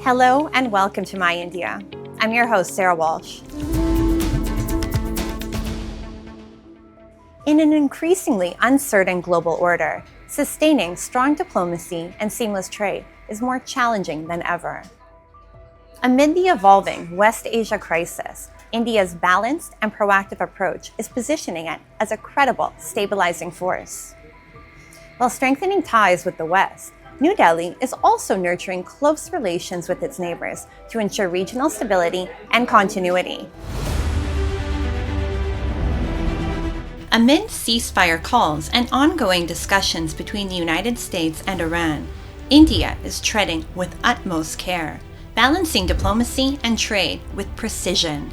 Hello and welcome to My India. I'm your host, Sarah Walsh. In an increasingly uncertain global order, sustaining strong diplomacy and seamless trade is more challenging than ever. Amid the evolving West Asia crisis, India's balanced and proactive approach is positioning it as a credible, stabilizing force. While strengthening ties with the West, New Delhi is also nurturing close relations with its neighbors to ensure regional stability and continuity. Amid ceasefire calls and ongoing discussions between the United States and Iran, India is treading with utmost care, balancing diplomacy and trade with precision.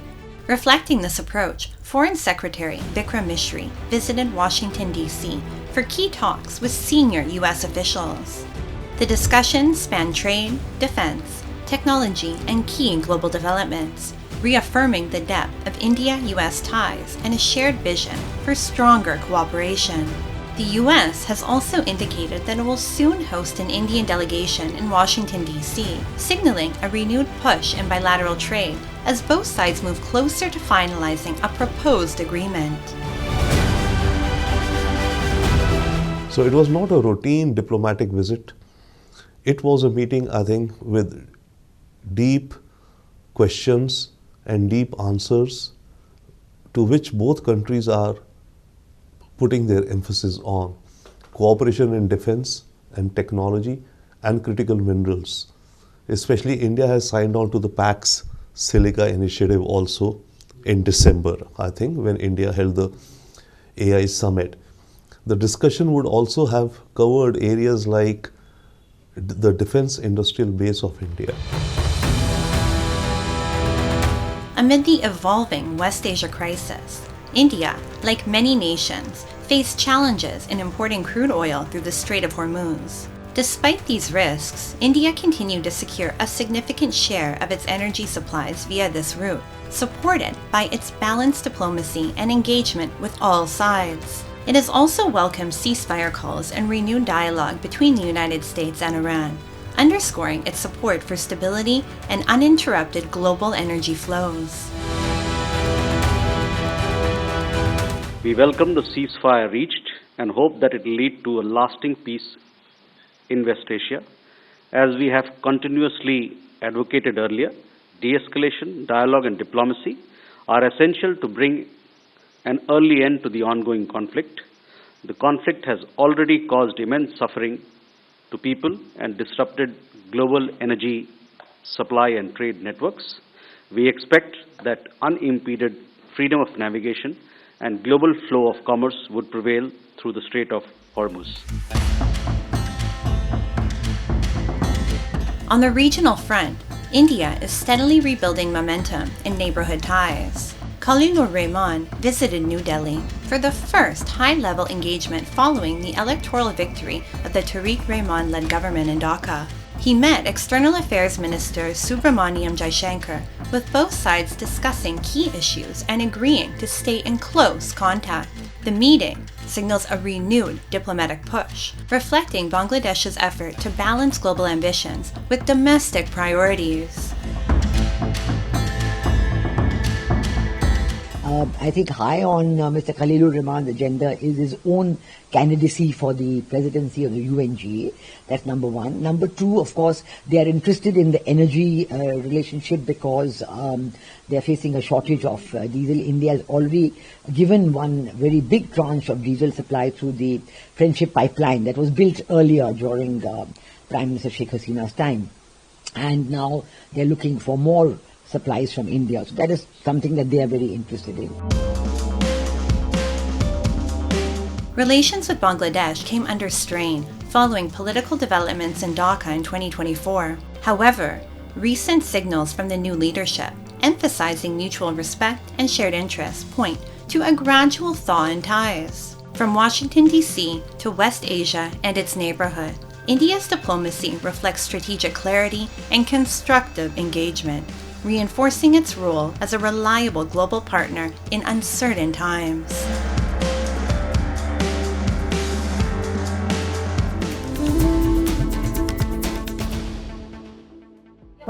Reflecting this approach, Foreign Secretary Vikram Misri visited Washington, D.C. for key talks with senior U.S. officials. The discussions spanned trade, defense, technology, and key global developments, reaffirming the depth of India-U.S. ties and a shared vision for stronger cooperation. The U.S. has also indicated that it will soon host an Indian delegation in Washington, D.C., signaling a renewed push in bilateral trade as both sides move closer to finalizing a proposed agreement. So it was not a routine diplomatic visit. It was a meeting, I think, with deep questions and deep answers to which both countries are putting their emphasis on: cooperation in defense and technology and critical minerals. Especially India has signed on to the PAX Silica initiative also in December, I think, when India held the AI summit. The discussion would also have covered areas like the defense industrial base of India. Amid the evolving West Asia crisis, India, like many nations, faced challenges in importing crude oil through the Strait of Hormuz. Despite these risks, India continued to secure a significant share of its energy supplies via this route, supported by its balanced diplomacy and engagement with all sides. It has also welcomed ceasefire calls and renewed dialogue between the United States and Iran, underscoring its support for stability and uninterrupted global energy flows. We welcome the ceasefire reached and hope that it will lead to a lasting peace in West Asia. As we have continuously advocated earlier, de-escalation, dialogue and diplomacy are essential to bring an early end to the ongoing conflict. The conflict has already caused immense suffering to people and disrupted global energy supply and trade networks. We expect that unimpeded freedom of navigation and global flow of commerce would prevail through the Strait of Hormuz. On the regional front, India is steadily rebuilding momentum in neighborhood ties. Khalilur Rahman visited New Delhi for the first high-level engagement following the electoral victory of the Tariq Rahman-led government in Dhaka. He met External Affairs Minister Subramaniam Jaishankar, with both sides discussing key issues and agreeing to stay in close contact. The meeting signals a renewed diplomatic push, reflecting Bangladesh's effort to balance global ambitions with domestic priorities. I think high on Mr. Khalilur Rahman's agenda is his own candidacy for the presidency of the UNGA. That's number one. Number two, of course, they are interested in the energy relationship because they are facing a shortage of diesel. India has already given one very big tranche of diesel supply through the Friendship Pipeline that was built earlier during Prime Minister Sheikh Hasina's time. And now they're looking for more supplies from India. So that is something that they are very interested in. Relations with Bangladesh came under strain following political developments in Dhaka in 2024. However, recent signals from the new leadership, emphasizing mutual respect and shared interests, point to a gradual thaw in ties. From Washington, D.C. to West Asia and its neighborhood, India's diplomacy reflects strategic clarity and constructive engagement, reinforcing its role as a reliable global partner in uncertain times.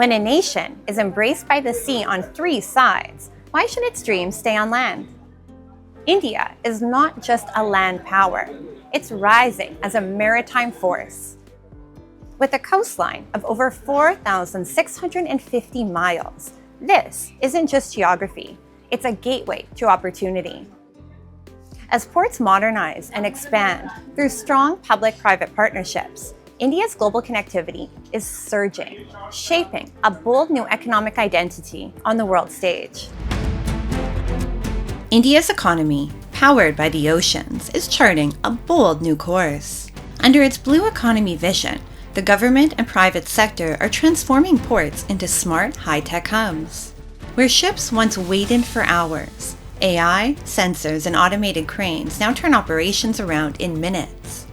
When a nation is embraced by the sea on 3 sides, why should its dreams stay on land? India is not just a land power, it's rising as a maritime force. With a coastline of over 4,650 miles, this isn't just geography, it's a gateway to opportunity. As ports modernize and expand through strong public-private partnerships, India's global connectivity is surging, shaping a bold new economic identity on the world stage. India's economy, powered by the oceans, is charting a bold new course. Under its blue economy vision, the government and private sector are transforming ports into smart, high-tech hubs. Where ships once waited for hours, AI, sensors, and automated cranes now turn operations around in minutes.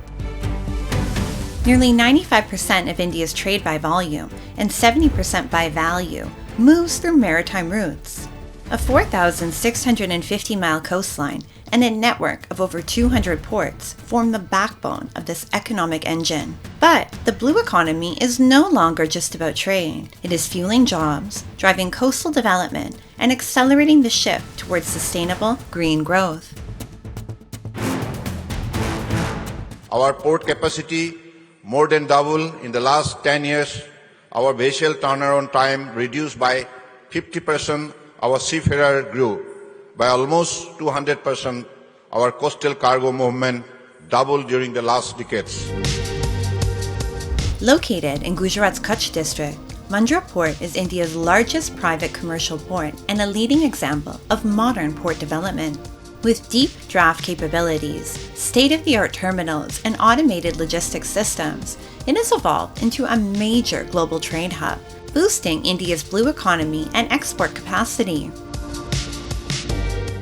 Nearly 95% of India's trade by volume and 70% by value moves through maritime routes. A 4,650-mile coastline and a network of over 200 ports form the backbone of this economic engine. But the blue economy is no longer just about trade. It is fueling jobs, driving coastal development, and accelerating the shift towards sustainable green growth. Our port capacity more than doubled in the last 10 years. Our vessel turnaround time reduced by 50%. Our seafarer grew by almost 200%. Our coastal cargo movement doubled during the last decades. Located in Gujarat's Kutch district, Mundra Port is India's largest private commercial port and a leading example of modern port development. With deep draft capabilities, state-of-the-art terminals, and automated logistics systems, it has evolved into a major global trade hub, boosting India's blue economy and export capacity.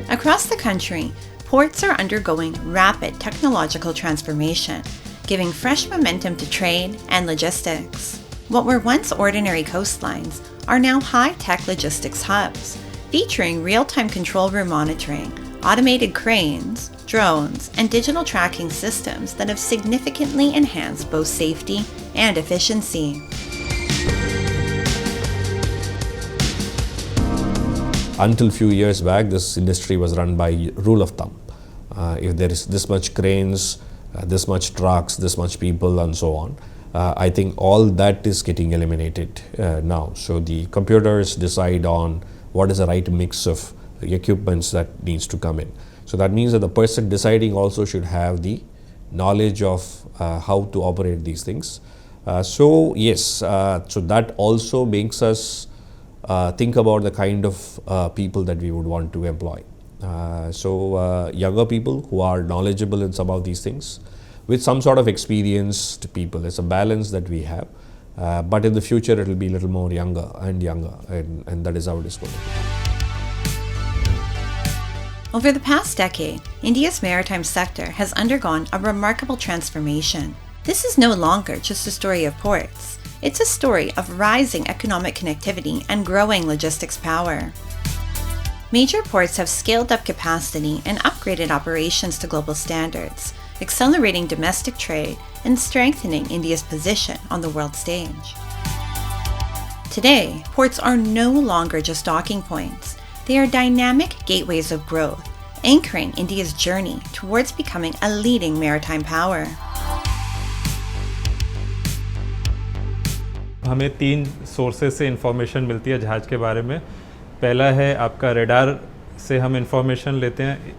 Across the country, ports are undergoing rapid technological transformation, giving fresh momentum to trade and logistics. What were once ordinary coastlines are now high-tech logistics hubs, featuring real-time control room monitoring, automated cranes, drones, and digital tracking systems that have significantly enhanced both safety and efficiency. Until few years back, this industry was run by rule of thumb. If there is this much cranes, this much trucks, this much people, and so on, I think all that is getting eliminated now. So the computers decide on what is the right mix of equipments that needs to come in. So that means that the person deciding also should have the knowledge of how to operate these things. So yes, so that also makes us think about the kind of people that we would want to employ. So younger people who are knowledgeable in some of these things with some sort of experienced people. It's a balance that we have. But in the future, it will be a little more younger, and that is how it is going to be. Over the past decade, India's maritime sector has undergone a remarkable transformation. This is no longer just a story of ports. It's a story of rising economic connectivity and growing logistics power. Major ports have scaled up capacity and upgraded operations to global standards, accelerating domestic trade and strengthening India's position on the world stage. Today, ports are no longer just docking points. They are dynamic gateways of growth, anchoring India's journey towards becoming a leading maritime power. हमें 3 sources से information मिलती है जहाज़ के बारे में. पहला है आपका रेडार से हम इंफॉर्मेशन लेते हैं.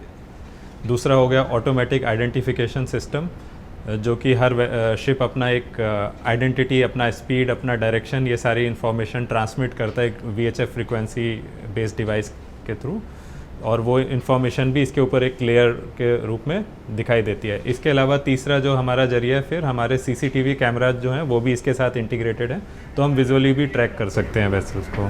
दूसरा हो गया ऑटोमेटिक आइडेंटिफिकेशन सिस्टम, जो कि हर शिप अपना एक आइडेंटिटी, अपना स्पीड, अपना डायरेक्शन, ये सारी इंफॉर्मेशन ट्रांसमिट करता है एक VHF फ्रिक्वेंसी बेस्ड डिवाइस के थ्रू, और वो इंफॉर्मेशन भी इसके ऊपर एक लेयर के रूप में दिखाई देती है. इसके अलावा तीसरा जो हमारा जरिया है, फिर हमारे CCTV कैमराज जो हैं वो भी इसके साथ इंटीग्रेटेड हैं, तो हम विजुअली भी ट्रैक कर सकते हैं वेसल्स को.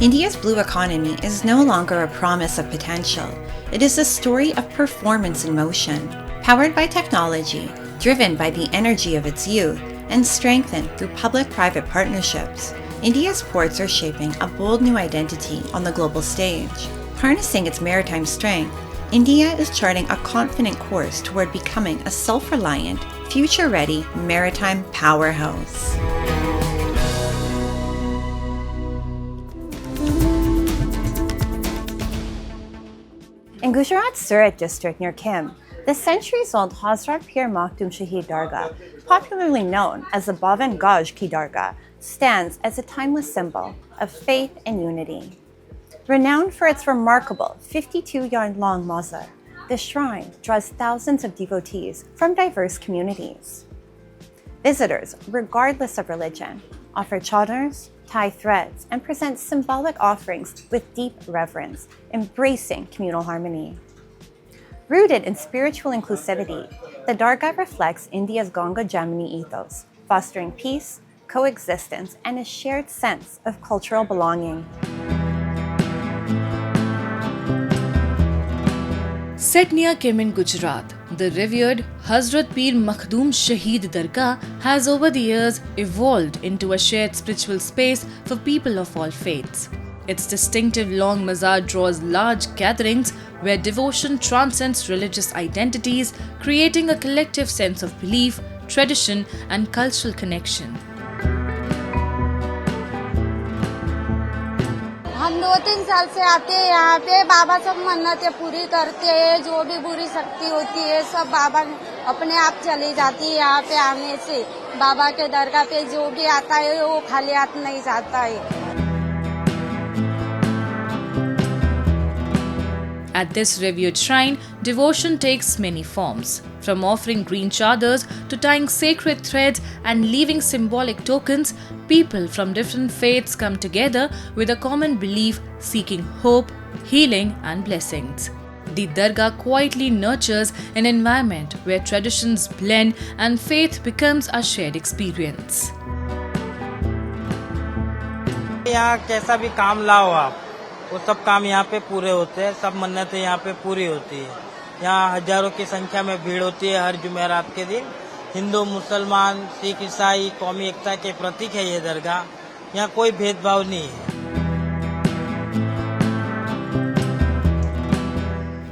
India's blue economy is no longer a promise of potential. It is a story of performance in motion, powered by technology, driven by the energy of its youth, and strengthened through public-private partnerships. India's ports are shaping a bold new identity on the global stage. Harnessing its maritime strength, India is charting a confident course toward becoming a self-reliant, future-ready maritime powerhouse. In Gujarat's Surat district near Kim, the centuries-old Hazrat Pir Makhdoom Shahid Dargah, popularly known as the Bavan Gaj Ki Dargah, stands as a timeless symbol of faith and unity. Renowned for its remarkable 52-yard-long mazar, the shrine draws thousands of devotees from diverse communities. Visitors, regardless of religion, offer chadars, tie threads, and present symbolic offerings with deep reverence, embracing communal harmony. Rooted in spiritual inclusivity, the Dargah reflects India's Ganga Jamuni ethos, fostering peace, coexistence, and a shared sense of cultural belonging. Set near Kim in Gujarat, the revered Hazrat Pir Makhdoom Shahid Dargah has over the years evolved into a shared spiritual space for people of all faiths. Its distinctive long mazar draws large gatherings where devotion transcends religious identities, creating a collective sense of belief, tradition, and cultural connection. हम 2-3 साल से आते हैं यहाँ पे बाबा सब मन्नतें पूरी करते हैं जो भी बुरी शक्ति होती है सब बाबा अपने आप चली जाती है यहाँ पे आने से बाबा के दरगाह पे जो भी आता है वो खाली हाथ नहीं जाता है. At this revered shrine, devotion takes many forms, from offering green chadars to tying sacred threads and leaving symbolic tokens. People from different faiths come together with a common belief, seeking hope, healing, and blessings. The Dargah quietly nurtures an environment where traditions blend and faith becomes a shared experience. यहाँ कैसा भी काम लाओ आप, वो सब काम यहाँ पे पूरे होते हैं, सब मन्नतें यहाँ पे पूरी होती है. यहाँ हजारों की संख्या में भीड़ होती है हर जुमेरात के दिन. हिंदू, मुसलमान, सिख, ईसाई कौमी एकता के प्रतीक है ये दरगाह. यहाँ कोई भेदभाव नहीं है.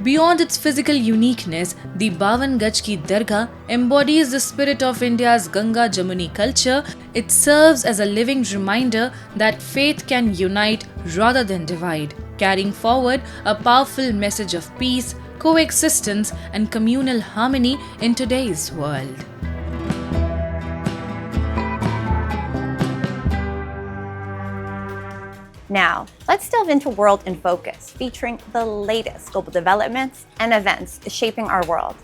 Beyond its physical uniqueness, the Bavan Gaj Ki Dargah embodies the spirit of India's Ganga Jamuni culture. It serves as a living reminder that faith can unite rather than divide, carrying forward a powerful message of peace, coexistence, and communal harmony in today's world. Now, let's delve into World in Focus, featuring the latest global developments and events shaping our world.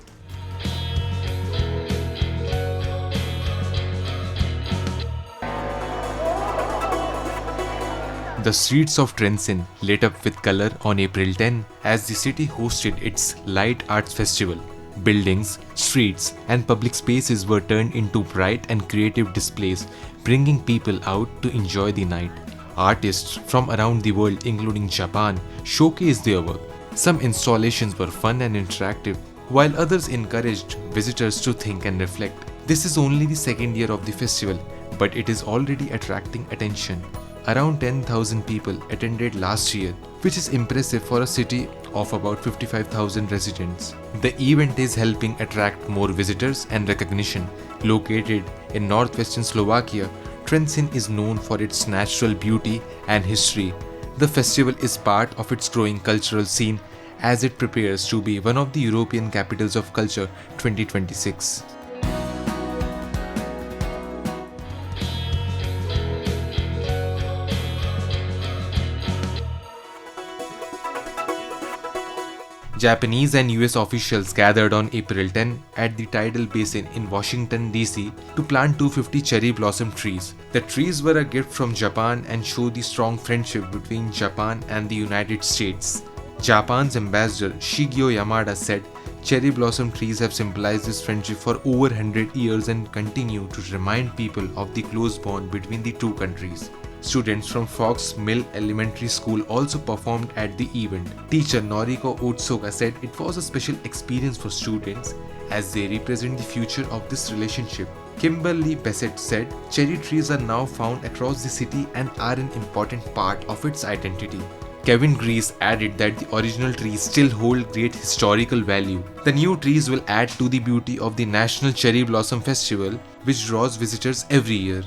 The streets of Trenčín lit up with color on April 10 as the city hosted its Light Arts Festival. Buildings, streets, and public spaces were turned into bright and creative displays, bringing people out to enjoy the night. Artists from around the world, including Japan, showcased their work. Some installations were fun and interactive, while others encouraged visitors to think and reflect. This is only the second year of the festival, but it is already attracting attention. Around 10,000 people attended last year, which is impressive for a city of about 55,000 residents. The event is helping attract more visitors and recognition. Located in northwestern Slovakia, Trenčín is known for its natural beauty and history. The festival is part of its growing cultural scene as it prepares to be one of the European Capitals of Culture 2026. Japanese and US officials gathered on April 10 at the tidal basin in Washington, D.C. to plant 250 cherry blossom trees. The trees were a gift from Japan and show the strong friendship between Japan and the United States. Japan's ambassador Shigeo Yamada said, "Cherry blossom trees have symbolized this friendship for over 100 years and continue to remind people of the close bond between the two countries." Students from Fox Mill Elementary School also performed at the event. Teacher Noriko Otsuka said it was a special experience for students as they represent the future of this relationship. Kimberly Bassett said, "Cherry trees are now found across the city and are an important part of its identity." Kevin Grease added that the original trees still hold great historical value. The new trees will add to the beauty of the National Cherry Blossom Festival, which draws visitors every year.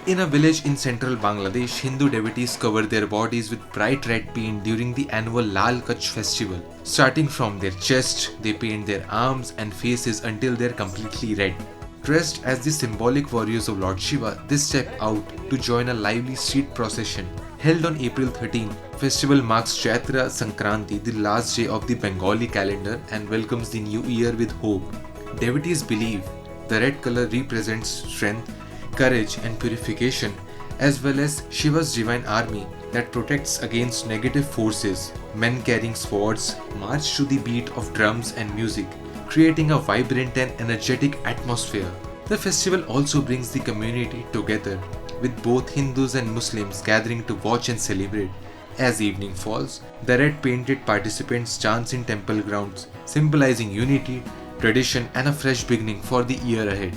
In a village in central Bangladesh, Hindu devotees cover their bodies with bright red paint during the annual Lal Kutch festival. Starting from their chest, they paint their arms and faces until they're completely red. Dressed as the symbolic warriors of Lord Shiva, they step out to join a lively street procession. Held on April 13, festival marks Chaitra Sankranti, the last day of the Bengali calendar, and welcomes the new year with hope. Devotees believe the red color represents strength, courage and purification, as well as Shiva's divine army that protects against negative forces. Men carrying swords march to the beat of drums and music, creating a vibrant and energetic atmosphere. The festival also brings the community together, with both Hindus and Muslims gathering to watch and celebrate. As evening falls, the red-painted participants dance in temple grounds, symbolizing unity, tradition and a fresh beginning for the year ahead.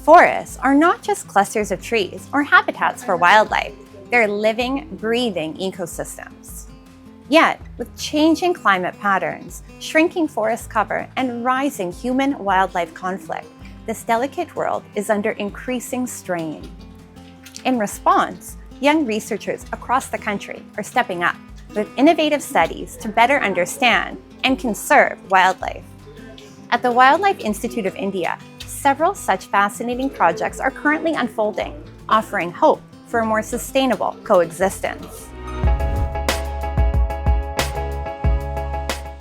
Forests are not just clusters of trees or habitats for wildlife. They're living, breathing ecosystems. Yet, with changing climate patterns, shrinking forest cover, and rising human-wildlife conflict, this delicate world is under increasing strain. In response, young researchers across the country are stepping up with innovative studies to better understand and conserve wildlife. At the Wildlife Institute of India, several such fascinating projects are currently unfolding, offering hope for a more sustainable coexistence.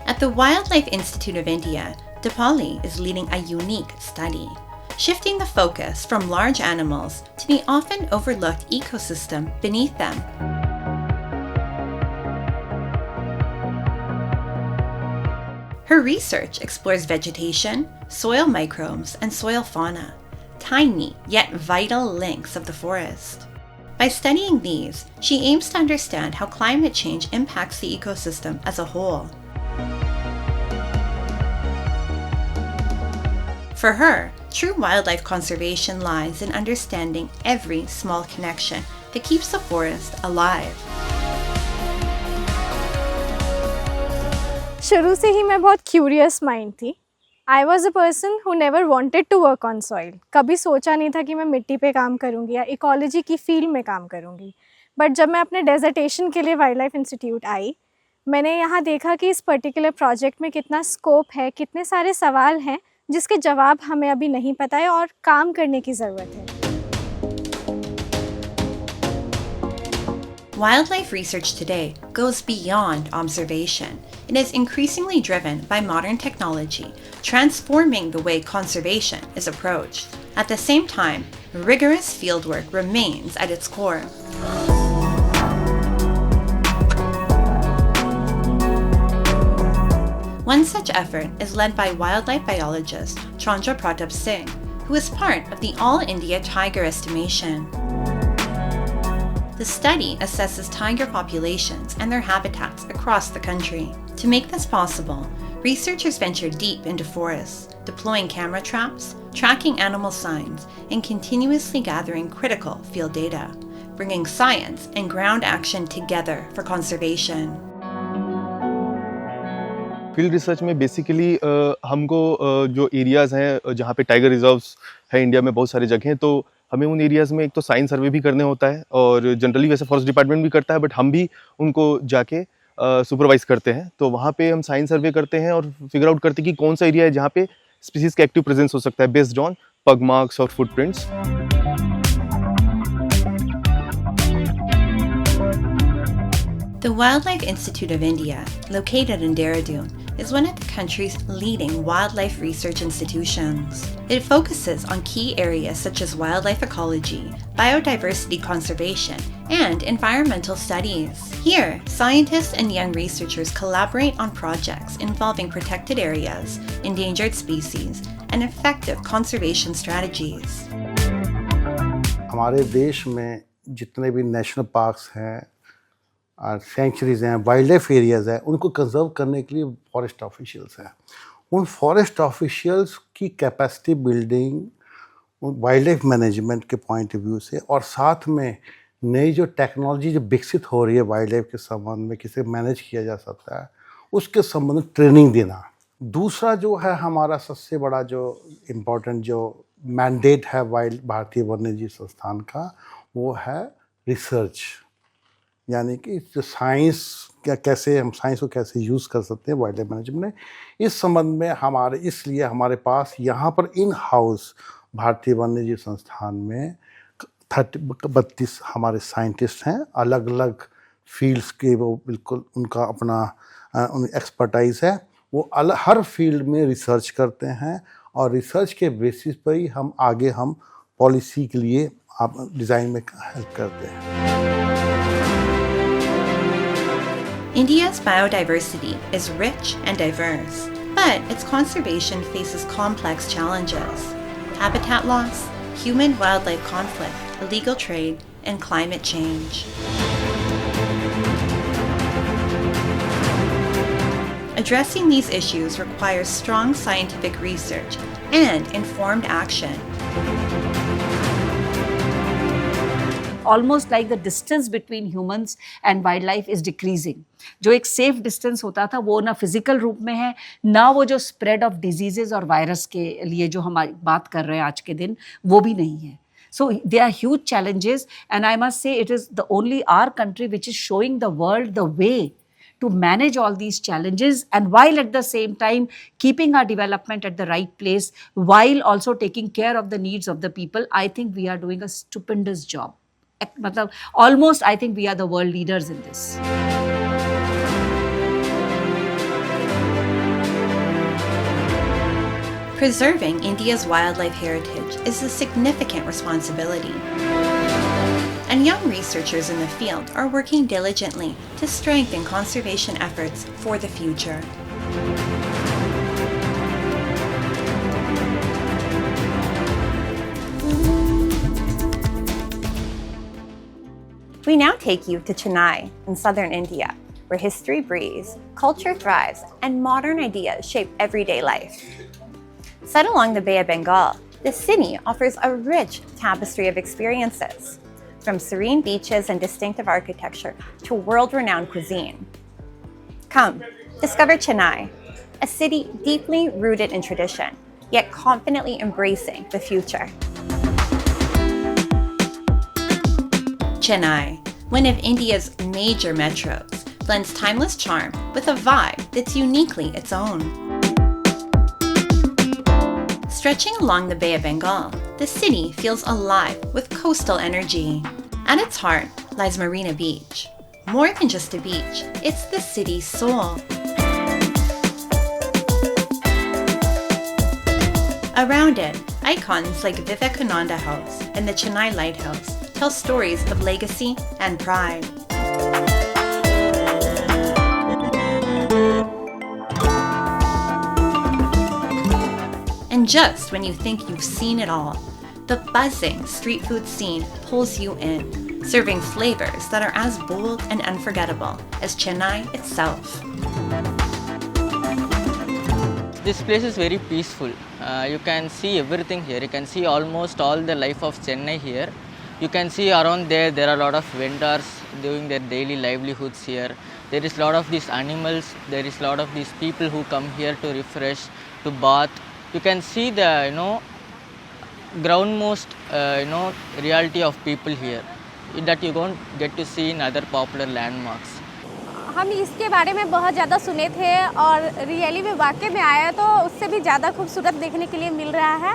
At the Wildlife Institute of India, Dipali is leading a unique study, shifting the focus from large animals to the often overlooked ecosystem beneath them. Her research explores vegetation, soil microbes, and soil fauna, tiny yet vital links of the forest. By studying these, she aims to understand how climate change impacts the ecosystem as a whole. For her, true wildlife conservation lies in understanding every small connection that keeps the forest alive. शुरू से ही मैं बहुत curious mind थी. I was a person who never wanted to work on soil. कभी सोचा नहीं था कि मैं मिट्टी पे काम करूँगी या इकोलॉजी की फील्ड में काम करूँगी. बट जब मैं अपने डेजर्टेशन के लिए वाइल्ड लाइफ इंस्टीट्यूट आई, मैंने यहाँ देखा कि इस पर्टिकुलर प्रोजेक्ट में कितना स्कोप है, कितने सारे सवाल हैं जिसके जवाब हमें अभी नहीं पता है और काम करने की ज़रूरत है. Wildlife research today goes beyond observation. It is increasingly driven by modern technology, transforming the way conservation is approached. At the same time, rigorous fieldwork remains at its core. One such effort is led by wildlife biologist Chandra Pratap Singh, who is part of the All India Tiger Estimation. The study assesses tiger populations and their habitats across the country. To make this possible, researchers venture deep into forests, deploying camera traps, tracking animal signs, and continuously gathering critical field data, bringing science and ground action together for conservation. Field research में basically हमको जो areas हैं जहाँ पे tiger reserves है India में बहुत सारी जगह, तो हमें उन एरियाज़ में एक तो साइंस सर्वे भी करने होता है और जनरली वैसे फॉरेस्ट डिपार्टमेंट भी करता है, बट हम भी उनको जाके सुपरवाइज करते हैं. तो वहाँ पे हम साइंस सर्वे करते हैं और फिगर आउट करते हैं कि कौन सा एरिया है जहाँ पे स्पीसीज़ का एक्टिव प्रेजेंस हो सकता है बेस्ड ऑन पग मार्क्स और footprints. The Wildlife Institute of India, located in Dehradun, is one of the country's leading wildlife research institutions. It focuses on key areas such as wildlife ecology, biodiversity conservation, and environmental studies. Here, scientists and young researchers collaborate on projects involving protected areas, endangered species, and effective conservation strategies. हमारे देश में जितने भी national parks हैं, centuries हैं, wild life areas हैं, उनको conserve करने के लिए फॉरेस्ट ऑफिशियल्स हैं. उन फॉरेस्ट ऑफिशियल्स की capacity building wild life management के पॉइंट ऑफ व्यू से और साथ में नई जो टेक्नोलॉजी जो विकसित हो रही है वाइल्ड लाइफ के संबंध में, किसे मैनेज किया जा सकता है, उसके संबंध में ट्रेनिंग देना। दूसरा जो है हमारा सबसे बड़ा जो इम्पोर्टेंट जो मैंडेट है वाइल्ड भारतीय वन्यजीव संस्थान का, वो है रिसर्च, यानी कि जो साइंस कैसे हम साइंस को कैसे यूज़ कर सकते हैं वाइल्ड लाइफ मैनेजमेंट में, इस संबंध में इसलिए हमारे पास यहाँ पर इन हाउस भारतीय वन्यजीव संस्थान में 32 हमारे साइंटिस्ट हैं, अलग अलग फील्ड्स के, वो बिल्कुल उनका अपना एक्सपर्टाइज है, वो हर फील्ड में रिसर्च करते हैं और रिसर्च के बेसिस पर ही हम आगे पॉलिसी के लिए डिज़ाइन में हेल्प करते हैं। India's biodiversity is rich and diverse, but its conservation faces complex challenges: habitat loss, human-wildlife conflict, illegal trade, and climate change. Addressing these issues requires strong scientific research and informed action. Almost like the distance between humans and wildlife is decreasing. जो एक safe distance होता था वो ना physical रूप में है, ना वो जो स्प्रेड ऑफ डिजीजेज और वायरस के लिए जो हम बात कर रहे हैं आज के दिन, वो भी नहीं है. So there are huge challenges, and I must say it is the only our country which is showing the world the way to manage all these challenges, and while at the same time keeping our development at the right place, while also taking care of the needs of the people. I think we are doing a stupendous job. Almost I think we are the world leaders in this. Preserving India's wildlife heritage is a significant responsibility, and young researchers in the field are working diligently to strengthen conservation efforts for the future. We now take you to Chennai in southern India, where history breathes, culture thrives, and modern ideas shape everyday life. Set along the Bay of Bengal, the city offers a rich tapestry of experiences, from serene beaches and distinctive architecture to world-renowned cuisine. Come, discover Chennai, a city deeply rooted in tradition, yet confidently embracing the future. Chennai, one of India's major metros, blends timeless charm with a vibe that's uniquely its own. Stretching along the Bay of Bengal, the city feels alive with coastal energy. At its heart lies Marina Beach. More than just a beach, it's the city's soul. Around it, icons like Vivekananda House and the Chennai Lighthouse tell stories of legacy and pride. And just when you think you've seen it all, the buzzing street food scene pulls you in, serving flavors that are as bold and unforgettable as Chennai itself. This place is very peaceful. You can see everything here. You can see almost all the life of Chennai here. You can see around there are a lot of vendors doing their daily livelihoods here. There is a lot of these animals. There is a lot of these people who come here to refresh, to bath. You can see the groundmost reality of people here that you don't get to see in other popular landmarks. हम इसके बारे में बहुत ज़्यादा सुने थे और really में वाकई में आया तो उससे भी ज़्यादा खूबसूरत देखने के लिए मिल रहा है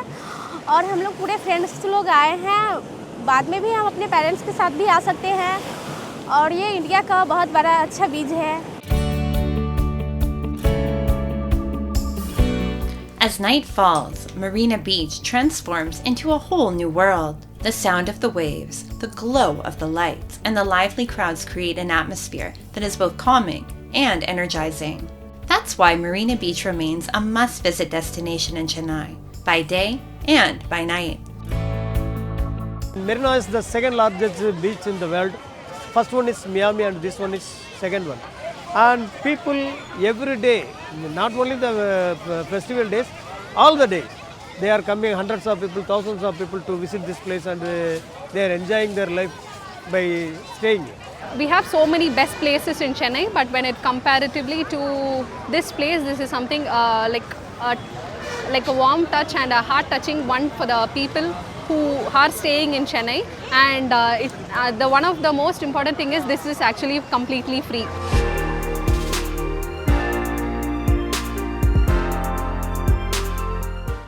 और हम लोग पूरे फ्रेंड्स लोग आए हैं बाद में भी हम अपने पेरेंट्स के साथ भी आ सकते हैं और ये इंडिया का बहुत बड़ा अच्छा बीज है As night falls, Marina Beach transforms into a whole new world. The sound of the waves, the glow of the lights, and the lively crowds create an atmosphere that is both calming and energizing. That's why Marina Beach remains a must-visit destination in Chennai, by day and by night. Marina is the second largest beach in the world. First one is Miami and this one is second one. And people every day, not only the festival days, all the days, they are coming hundreds of people, thousands of people to visit this place and they are enjoying their life by staying here. We have so many best places in Chennai, but when it comparatively to this place, this is something like a warm touch and a heart-touching one for the people who are staying in Chennai. And one of the most important thing is this is actually completely free.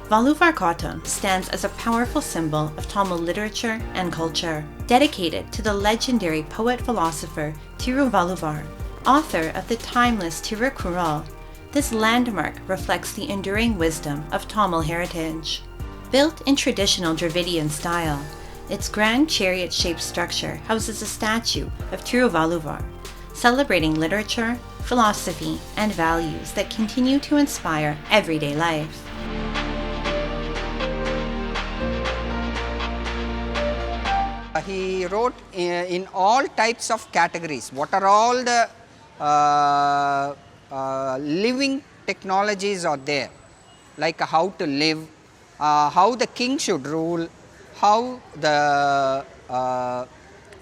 Valuvar cotton stands as a powerful symbol of Tamil literature and culture, dedicated to the legendary poet-philosopher Thiruvalluvar, author of the timeless Tirukkural. This landmark reflects the enduring wisdom of Tamil heritage. Built in traditional Dravidian style, its grand chariot-shaped structure houses a statue of Thiruvalluvar, celebrating literature, philosophy, and values that continue to inspire everyday life. He wrote in all types of categories. What are all the living technologies are there, like how to live, how the king should rule, how the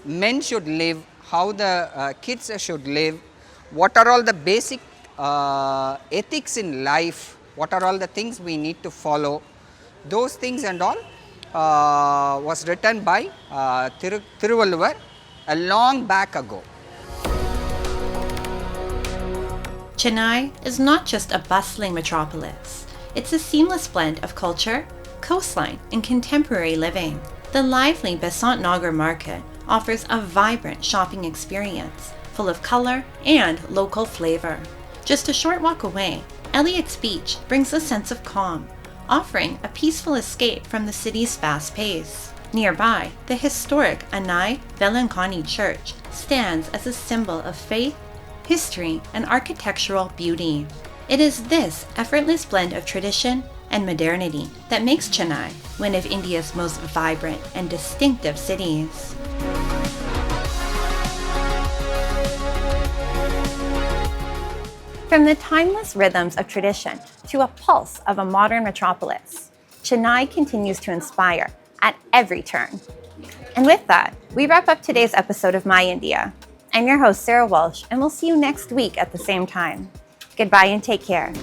men should live, how the kids should live, what are all the basic ethics in life, what are all the things we need to follow. Those things and all was written by Thiruvalluvar a long back ago. Chennai is not just a bustling metropolis. It's a seamless blend of culture, coastline, and contemporary living. The lively Besant Nagar market offers a vibrant shopping experience full of color and local flavor. Just a short walk away, Elliott's Beach brings a sense of calm, offering a peaceful escape from the city's fast pace. Nearby, the historic Anai Velankani Church stands as a symbol of faith, history, and architectural beauty. It is this effortless blend of tradition and modernity that makes Chennai one of India's most vibrant and distinctive cities. From the timeless rhythms of tradition to a pulse of a modern metropolis, Chennai continues to inspire at every turn. And with that, we wrap up today's episode of My India. I'm your host, Sarah Walsh, and we'll see you next week at the same time. Goodbye and take care.